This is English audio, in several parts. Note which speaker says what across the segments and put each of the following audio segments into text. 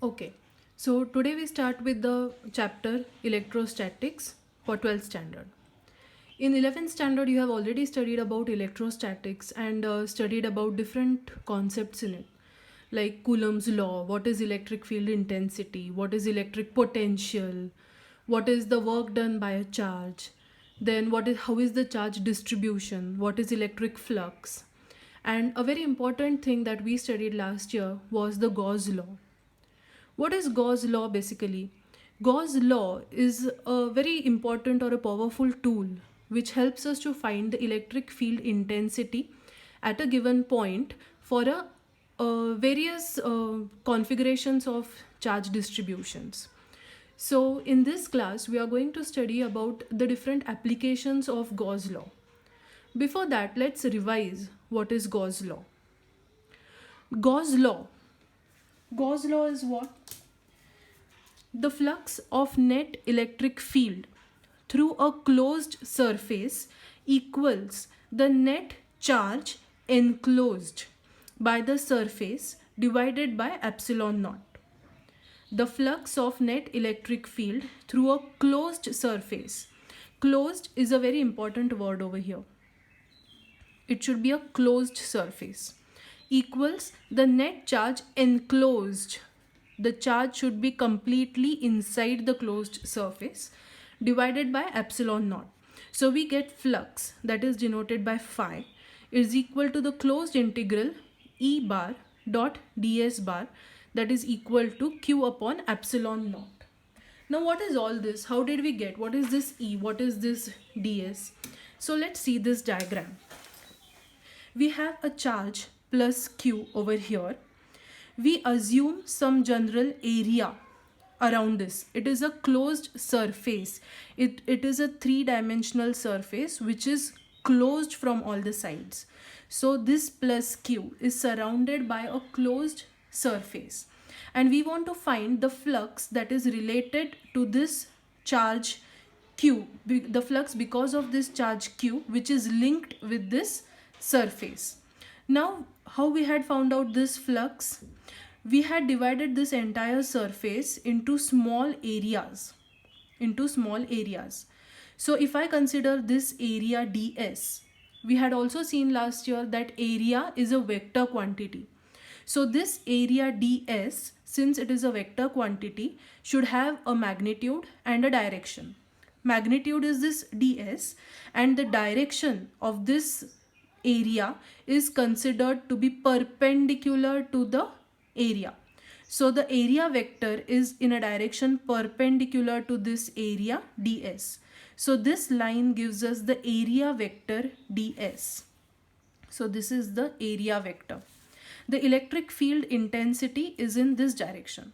Speaker 1: Okay, so today we start with the chapter Electrostatics for 12th standard. In 11th standard, you have already studied about electrostatics and studied about different concepts in it, like Coulomb's law, what is electric field intensity, what is electric potential, what is the work done by a charge, then how is the charge distribution, what is electric flux, and a very important thing that we studied last year was the Gauss law. What is Gauss law basically? Gauss law is a very important or a powerful tool which helps us to find the electric field intensity at a given point for various configurations of charge distributions. So in this class we are going to study about the different applications of Gauss law. Before that, let's revise what is Gauss law. Gauss law. Gauss law is what? The flux of net electric field through a closed surface equals the net charge enclosed by the surface divided by epsilon naught. The flux of net electric field through a closed surface. Closed is a very important word over here. It should be a closed surface. Equals the net charge enclosed. The charge should be completely inside the closed surface divided by epsilon naught. So we get flux, that is denoted by phi, is equal to the closed integral E bar dot ds bar, that is equal to q upon epsilon naught. Now what is all this? How did we get? What is this E? What is this ds? So let's see this diagram. We have a charge plus q over here. We assume some general area around this. It is a closed surface. It is a three-dimensional surface which is closed from all the sides. So this plus q is surrounded by a closed surface. And we want to find the flux that is related to this charge q, the flux because of this charge q which is linked with this surface. Now, how we had found out this flux? We had divided this entire surface into small areas. So if I consider this area ds, we had also seen last year that area is a vector quantity. So this area ds, since it is a vector quantity, should have a magnitude and a direction. Magnitude is this ds and the direction of this area is considered to be perpendicular to the area. So the area vector is in a direction perpendicular to this area ds. So this line gives us the area vector ds. So this is the area vector. The electric field intensity is in this direction.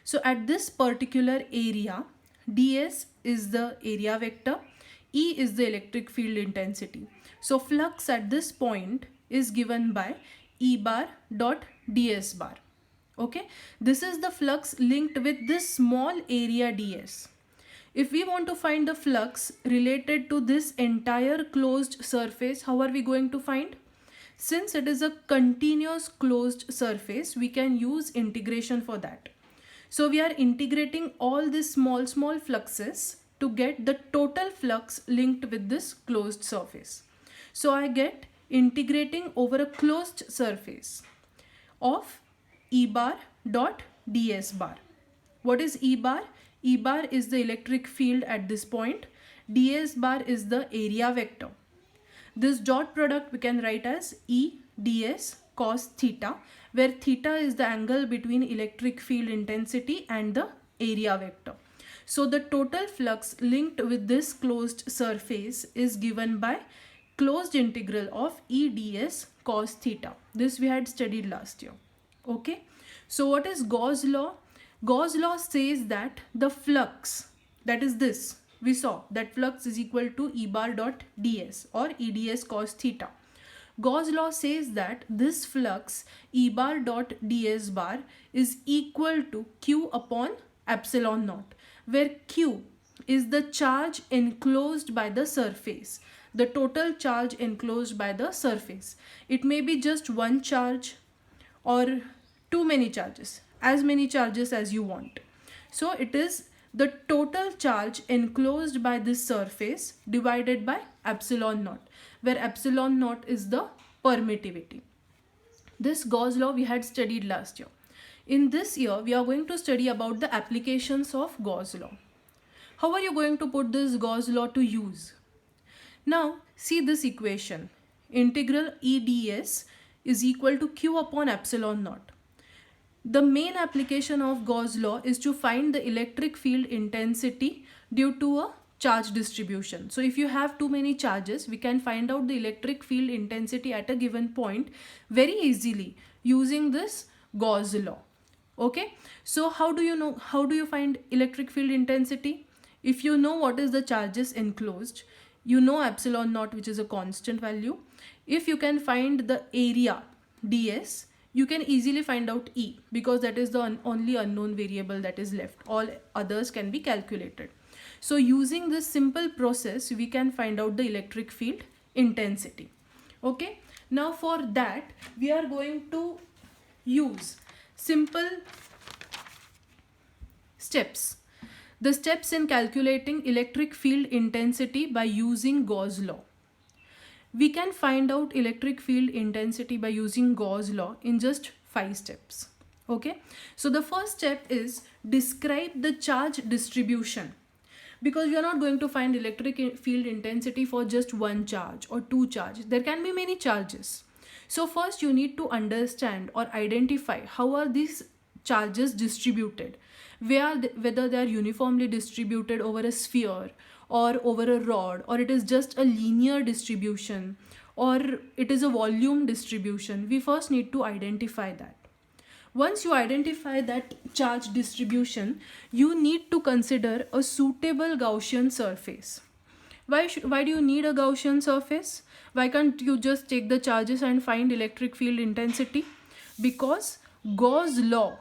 Speaker 1: So at this particular area, ds is the area vector, E is the electric field intensity. So flux at this point is given by E bar dot ds bar. Okay, this is the flux linked with this small area ds. If we want to find the flux related to this entire closed surface, how are we going to find? Since it is a continuous closed surface, we can use integration for that. So we are integrating all these small fluxes to get the total flux linked with this closed surface. So I get integrating over a closed surface of E bar dot ds bar. What is E bar? E bar is the electric field at this point. ds bar is the area vector. This dot product we can write as E ds cos theta, where theta is the angle between electric field intensity and the area vector. So the total flux linked with this closed surface is given by closed integral of E ds cos theta. This we had studied last year. Okay, so what is Gauss law? Gauss law says that the flux, that is this, we saw that flux is equal to E bar dot ds or E ds cos theta. Gauss law says that this flux E bar dot ds bar is equal to q upon epsilon naught, where q is the charge enclosed by the surface, the total charge enclosed by the surface. It may be just one charge or too many charges. as many charges as you want. So it is the total charge enclosed by this surface divided by epsilon naught, where epsilon naught is the permittivity. This Gauss law we had studied last year. In this year, we are going to study about the applications of Gauss law. How are you going to put this Gauss law to use? Now, see this equation. Integral E ds is equal to q upon epsilon naught. The main application of Gauss law is to find the electric field intensity due to a charge distribution. So if you have too many charges, we can find out the electric field intensity at a given point very easily using this Gauss law. Okay, so how do you find electric field intensity? If you know what is the charges enclosed, you know epsilon naught, which is a constant value. If you can find the area ds, you can easily find out E, because that is the only unknown variable that is left. All others can be calculated. So using this simple process, we can find out the electric field intensity. Okay, now for that we are going to use simple steps. The steps in calculating electric field intensity by using Gauss law. We can find out electric field intensity by using Gauss law in just 5 steps. Okay, so the first step is describe the charge distribution, because we are not going to find electric field intensity for just one charge or two charges. There can be many charges. So first you need to understand or identify how are these charges distributed, whether they are uniformly distributed over a sphere or over a rod, or it is just a linear distribution, or it is a volume distribution. We first need to identify that. Once you identify that charge distribution, you need to consider a suitable Gaussian surface. Why do you need a Gaussian surface? Why can't you just take the charges and find electric field intensity? Because Gauss law,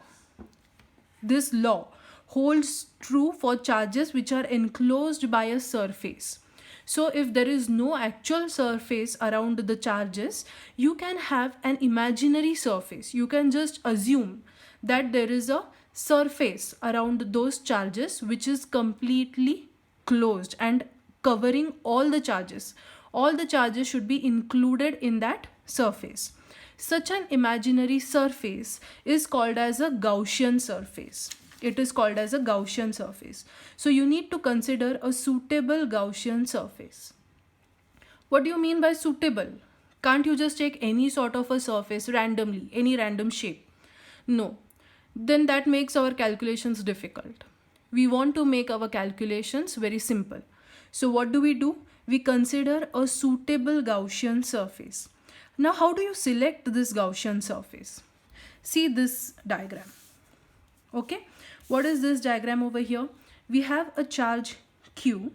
Speaker 1: this law holds true for charges which are enclosed by a surface. So if there is no actual surface around the charges, you can have an imaginary surface. You can just assume that there is a surface around those charges which is completely closed and covering all the charges. All the charges should be included in that surface. Such an imaginary surface is called as a Gaussian surface. It is called as a Gaussian surface. So you need to consider a suitable Gaussian surface. What do you mean by suitable? Can't you just take any sort of a surface randomly, any random shape? No. Then that makes our calculations difficult. We want to make our calculations very simple. So what do? We consider a suitable Gaussian surface. Now how do you select this Gaussian surface? See this diagram. Okay, what is this diagram over here? We have a charge Q.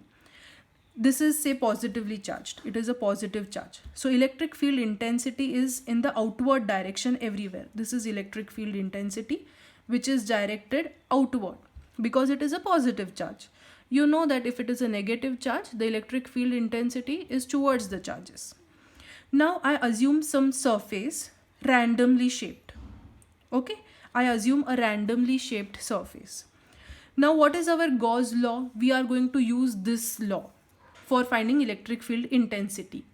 Speaker 1: This is, say, positively charged. It is a positive charge. So electric field intensity is in the outward direction everywhere. This is electric field intensity, which is directed outward because it is a positive charge. You know that if it is a negative charge, the electric field intensity is towards the charges. Now I assume some surface randomly shaped. Okay, I assume a randomly shaped surface. Now what is our Gauss law? We are going to use this law for finding electric field intensity.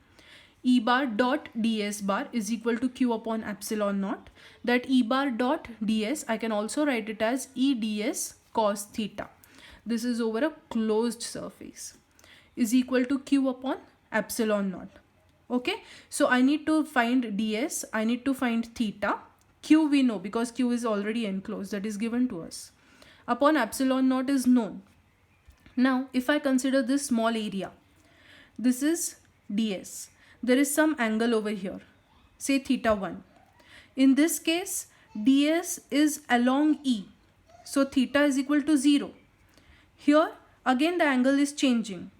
Speaker 1: E bar dot ds bar is equal to q upon epsilon naught. That E bar dot ds, I can also write it as E ds cos theta. This is over a closed surface, is equal to q upon epsilon naught. Okay, so I need to find ds, I need to find theta. Q we know because q is already enclosed, that is given to us. Upon epsilon naught is known. Now if I consider this small area, this is ds. There is some angle over here, say theta 1. In this case, ds is along E. So theta is equal to 0. Here again the angle is changing.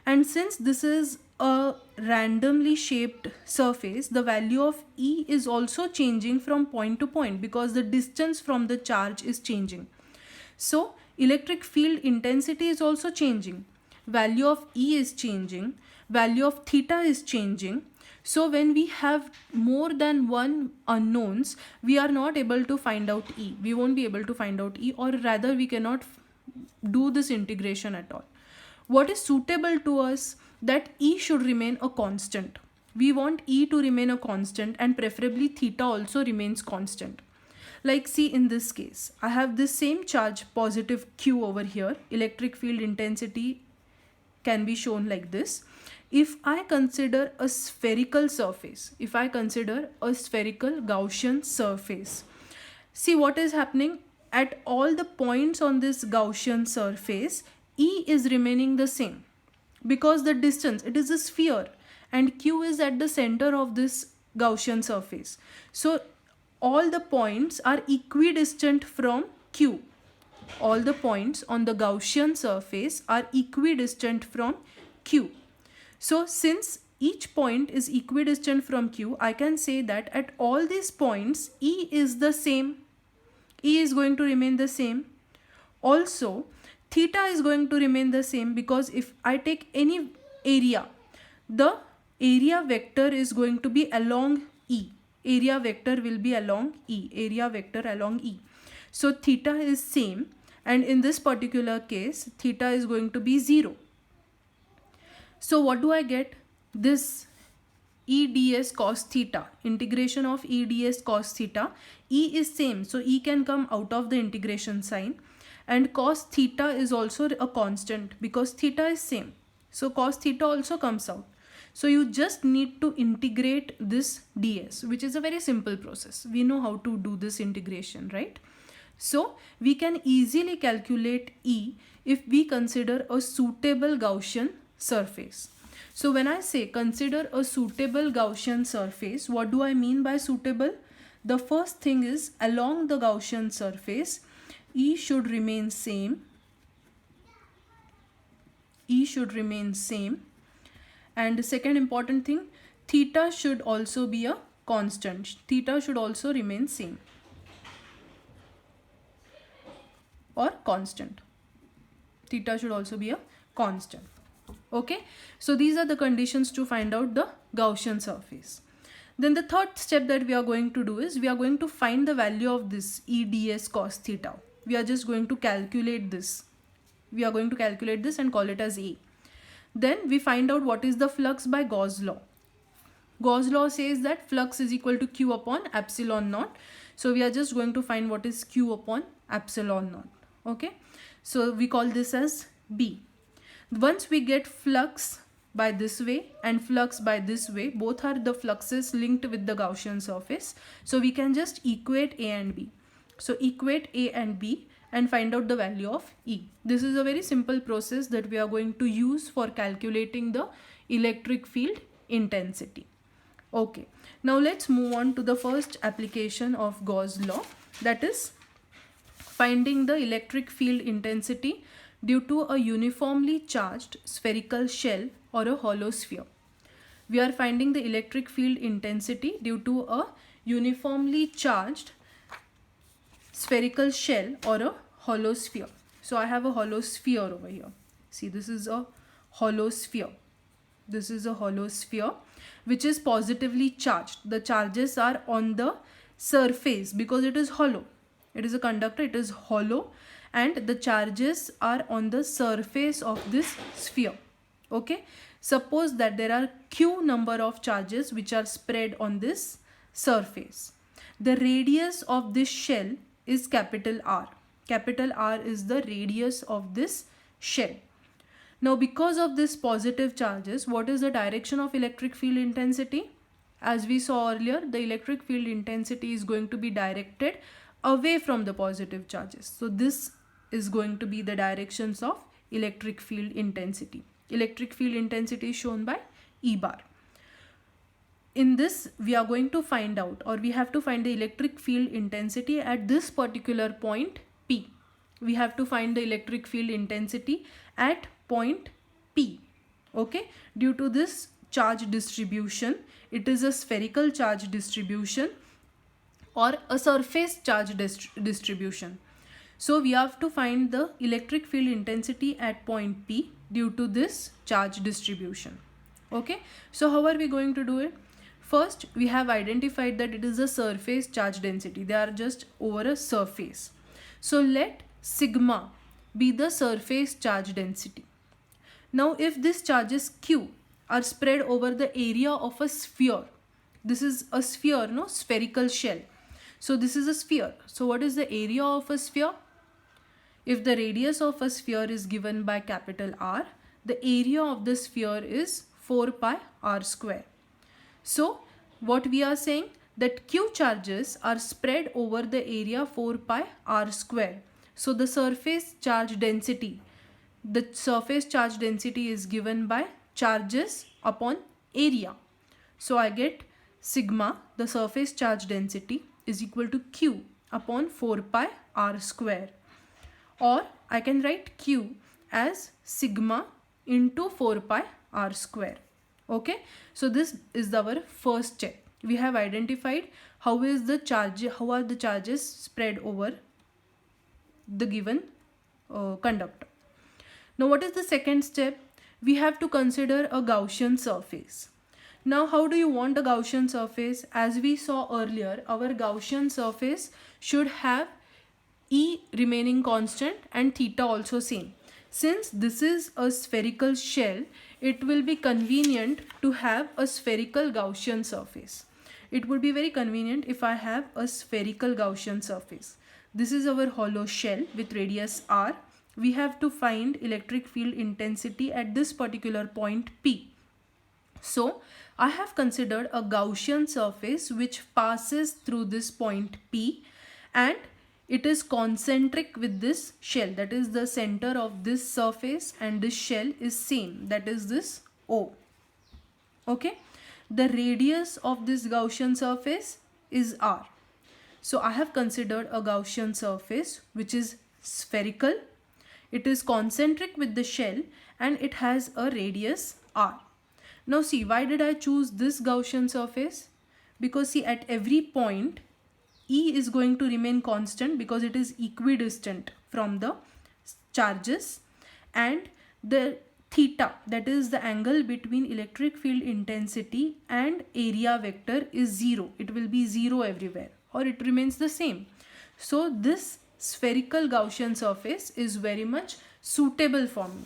Speaker 1: And since this is a randomly shaped surface, the value of E is also changing from point to point because the distance from the charge is changing. So electric field intensity is also changing. Value of E is changing. Value of theta is changing. So when we have more than one unknowns, we are not able to find out E. We won't be able to find out E, or rather we cannot do this integration at all. What is suitable to us, that E should remain a constant. We want E to remain a constant, and preferably theta also remains constant. Like, see, in this case, I have this same charge positive Q over here. Electric field intensity can be shown like this. If I consider a spherical surface, if I consider a spherical Gaussian surface, see what is happening at all the points on this Gaussian surface, E is remaining the same, because the distance, it is a sphere, and Q is at the center of this Gaussian surface. So all the points are equidistant from Q. All the points on the Gaussian surface are equidistant from Q. So since each point is equidistant from Q, I can say that at all these points E is the same. E is going to remain the same. Also, theta is going to remain the same, because if I take any area, the area vector is going to be along E. Area vector will be along E. Area vector along E. So theta is same, and in this particular case, theta is going to be 0. So what do I get? This E ds cos theta, integration of E ds cos theta. E is same, so E can come out of the integration sign, and cos theta is also a constant because theta is same. So cos theta also comes out. So you just need to integrate this ds, which is a very simple process. We know how to do this integration, right? So we can easily calculate E if we consider a suitable Gaussian surface. So when I say consider a suitable Gaussian surface, what do I mean by suitable? The first thing is, along the Gaussian surface, E should remain same. E should remain same. And the second important thing, theta should also be a constant. Theta should also remain same or constant. Theta should also be a constant. Okay, so these are the conditions to find out the Gaussian surface. Then the third step that we are going to do is, we are going to find the value of this E ds cos theta. We are just going to calculate this. We are going to calculate this and call it as A. Then we find out what is the flux by Gauss law. Gauss law says that flux is equal to Q upon epsilon naught. So we are just going to find what is Q upon epsilon naught. Okay, so we call this as B. Once we get flux by this way and flux by this way, both are the fluxes linked with the Gaussian surface. So we can just equate A and B. So equate A and B and find out the value of E. This is a very simple process that we are going to use for calculating the electric field intensity. Okay, now let's move on to the first application of Gauss law, that is finding the electric field intensity due to a uniformly charged spherical shell or a hollow sphere. We are finding the electric field intensity due to a uniformly charged spherical shell or a hollow sphere. So I have a hollow sphere over here. See, this is a hollow sphere. This is a hollow sphere which is positively charged. The charges are on the surface because it is hollow. It is a conductor, it is hollow, and the charges are on the surface of this sphere. Okay, suppose that there are Q number of charges which are spread on this surface. The radius of this shell is capital R. Capital R is the radius of this shell. Now because of this positive charges, what is the direction of electric field intensity? As we saw earlier, the electric field intensity is going to be directed away from the positive charges. So this is going to be the directions of electric field intensity. Electric field intensity is shown by E bar. In this, we are going to find out, or we have to find the electric field intensity at this particular point P. We have to find the electric field intensity at point P. Okay, due to this charge distribution, it is a spherical charge distribution or a surface charge distribution. So we have to find the electric field intensity at point P due to this charge distribution. Okay, so how are we going to do it? First, we have identified that it is a surface charge density. They are just over a surface. So let sigma be the surface charge density. Now if these charges Q are spread over the area of a sphere, this is a sphere, no, spherical shell. So this is a sphere. So what is the area of a sphere? If the radius of a sphere is given by capital R, the area of the sphere is 4 pi r square. So what we are saying, that Q charges are spread over the area 4 pi r square. So the surface charge density is given by charges upon area. So I get sigma, the surface charge density, is equal to Q upon 4 pi r square. Or I can write Q as sigma into 4 pi r square. Okay, so this is our first step. We have identified how are the charges spread over the given conductor. Now what is the second step? We have to consider a Gaussian surface. Now how do you want a Gaussian surface? As we saw earlier, our Gaussian surface should have E remaining constant and theta also same. Since this is a spherical shell, it will be convenient to have a spherical Gaussian surface. It would be very convenient if I have a spherical Gaussian surface. This is our hollow shell with radius r. We have to find electric field intensity at this particular point P. So I have considered a Gaussian surface which passes through this point P, and it is concentric with this shell, that is the center of this surface, and this shell is same, that is this O. Okay, the radius of this Gaussian surface is r. So I have considered a Gaussian surface which is spherical, it is concentric with the shell, and it has a radius r. Now see, why did I choose this Gaussian surface? Because see, at every point E is going to remain constant because it is equidistant from the charges, and the theta, that is the angle between electric field intensity and area vector, is 0. It will be 0 everywhere, or it remains the same. So this spherical Gaussian surface is very much suitable for me,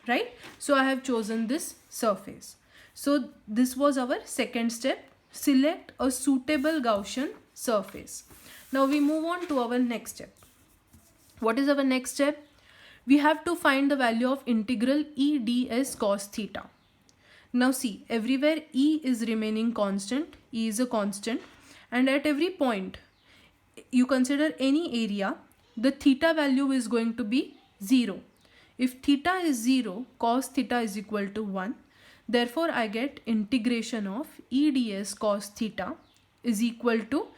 Speaker 1: right? So I have chosen this surface. So this was our second step. Select a suitable Gaussian surface. Now we move on to our next step. What is our next step? We have to find the value of integral E ds cos theta. Now see, everywhere E is remaining constant, E is a constant, and at every point you consider any area, the theta value is going to be 0. If theta is 0, cos theta is equal to 1. Therefore I get integration of E ds cos theta is equal to,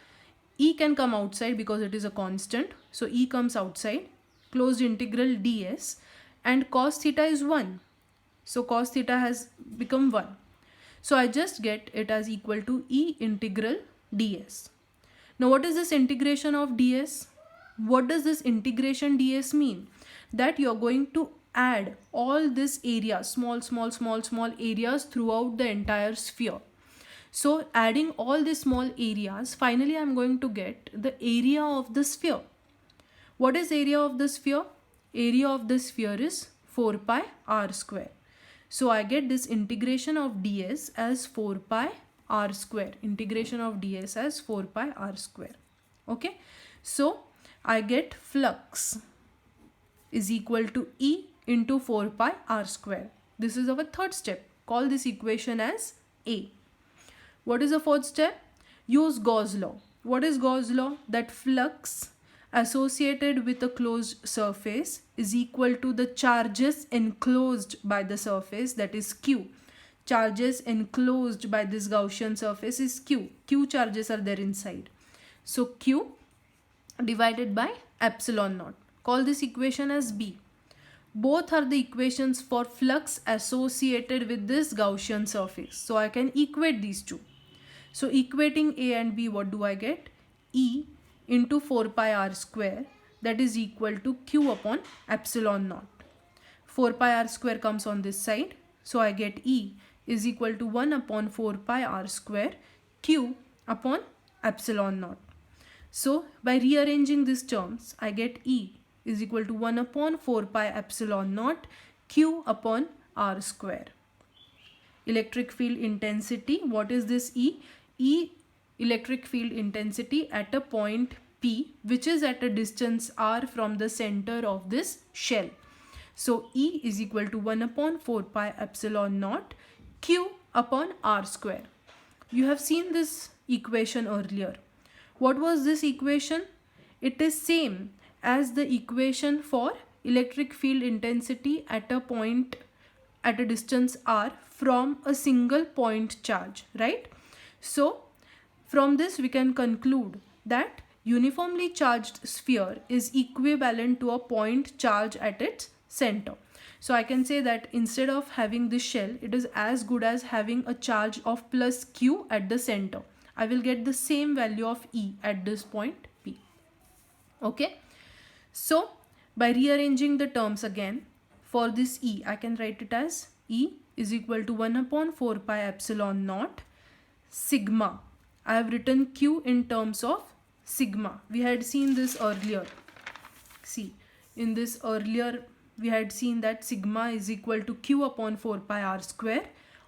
Speaker 1: E can come outside because it is a constant, so E comes outside, closed integral ds, and cos theta is 1. So cos theta has become 1. So I just get it as equal to E integral ds. Now what is this integration of ds? What does this integration ds mean? That you are going to add all this area, small areas throughout the entire sphere. So adding all these small areas, finally I am going to get the area of the sphere. What is area of the sphere? Area of the sphere is 4 pi r square. So I get this integration of ds as 4 pi r square. Integration of ds as 4 pi r square. Okay. So I get flux is equal to E into 4 pi r square. This is our third step. Call this equation as A. What is the fourth step? Use Gauss law. What is Gauss law? That flux associated with a closed surface is equal to the charges enclosed by the surface, that is Q. Charges enclosed by this Gaussian surface is Q. Q charges are there inside. So Q divided by epsilon naught. Call this equation as B. Both are the equations for flux associated with this Gaussian surface. So I can equate these two. So equating A and B, what do I get? E into 4 pi r square, that is equal to Q upon epsilon naught. 4 pi r square comes on this side. So I get E is equal to 1 upon 4 pi r square Q upon epsilon naught. So by rearranging these terms, I get E is equal to 1 upon 4 pi epsilon naught Q upon R square. Electric field intensity, what is this E? E, electric field intensity at a point P, which is at a distance R from the center of this shell. So E is equal to 1 upon 4 pi epsilon naught Q upon R square. You have seen this equation earlier. What was this equation? It is same as the equation for electric field intensity at a point at a distance r from a single point charge, right? So from this we can conclude that uniformly charged sphere is equivalent to a point charge at its center. So I can say that instead of having this shell, it is as good as having a charge of plus q at the center. I will get the same value of E at this point P. Okay. So by rearranging the terms again, for this E, I can write it as E is equal to 1 upon 4 pi epsilon naught sigma. I have written Q in terms of sigma. We had seen this earlier. See, in this earlier we had seen that sigma is equal to Q upon 4 pi r square,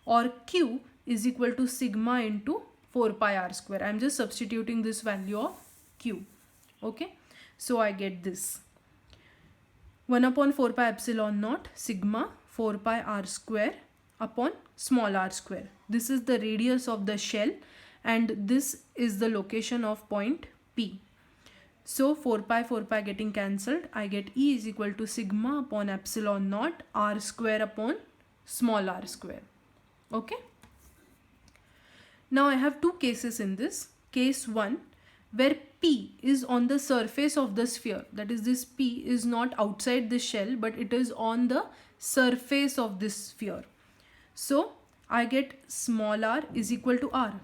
Speaker 1: or Q is equal to sigma into 4 pi r square. I am just substituting this value of Q. Okay. So I get this 1 upon 4 pi epsilon naught sigma 4 pi r square upon small r square. This is the radius of the shell and this is the location of point P. So 4 pi getting cancelled. I get E is equal to sigma upon epsilon naught r square upon small r square. Okay. Now I have two cases in this. Case 1, where P is on the surface of the sphere. That is, this P is not outside the shell, but it is on the surface of this sphere. So I get small r is equal to r,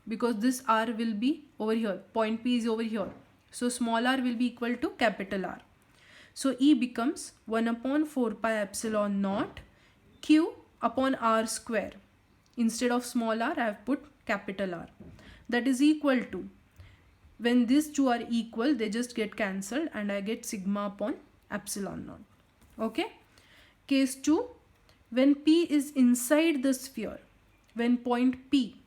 Speaker 1: because this r will be over here. Point P is over here. So small r will be equal to capital R. So E becomes 1 upon 4 pi epsilon naught Q upon r square. Instead of small r, I have put capital R. That is equal to, when these two are equal, they just get cancelled and I get sigma upon epsilon naught. Okay. Case 2, when P is inside the sphere, when point P,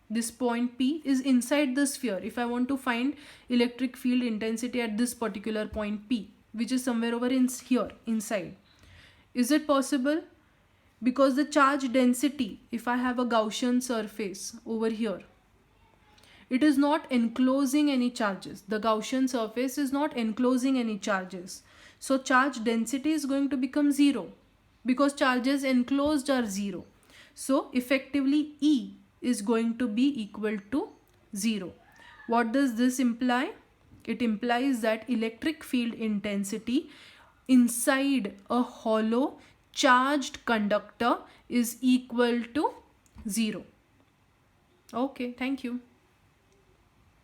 Speaker 1: this point P is inside the sphere. If I want to find electric field intensity at this particular point P, which is somewhere over in here inside, is it possible? Because the charge density, if I have a Gaussian surface over here, it is not enclosing any charges. The Gaussian surface is not enclosing any charges. So charge density is going to become 0 because charges enclosed are 0. So effectively E is going to be equal to 0. What does this imply? It implies that electric field intensity inside a hollow charged conductor is equal to 0. Okay, thank you.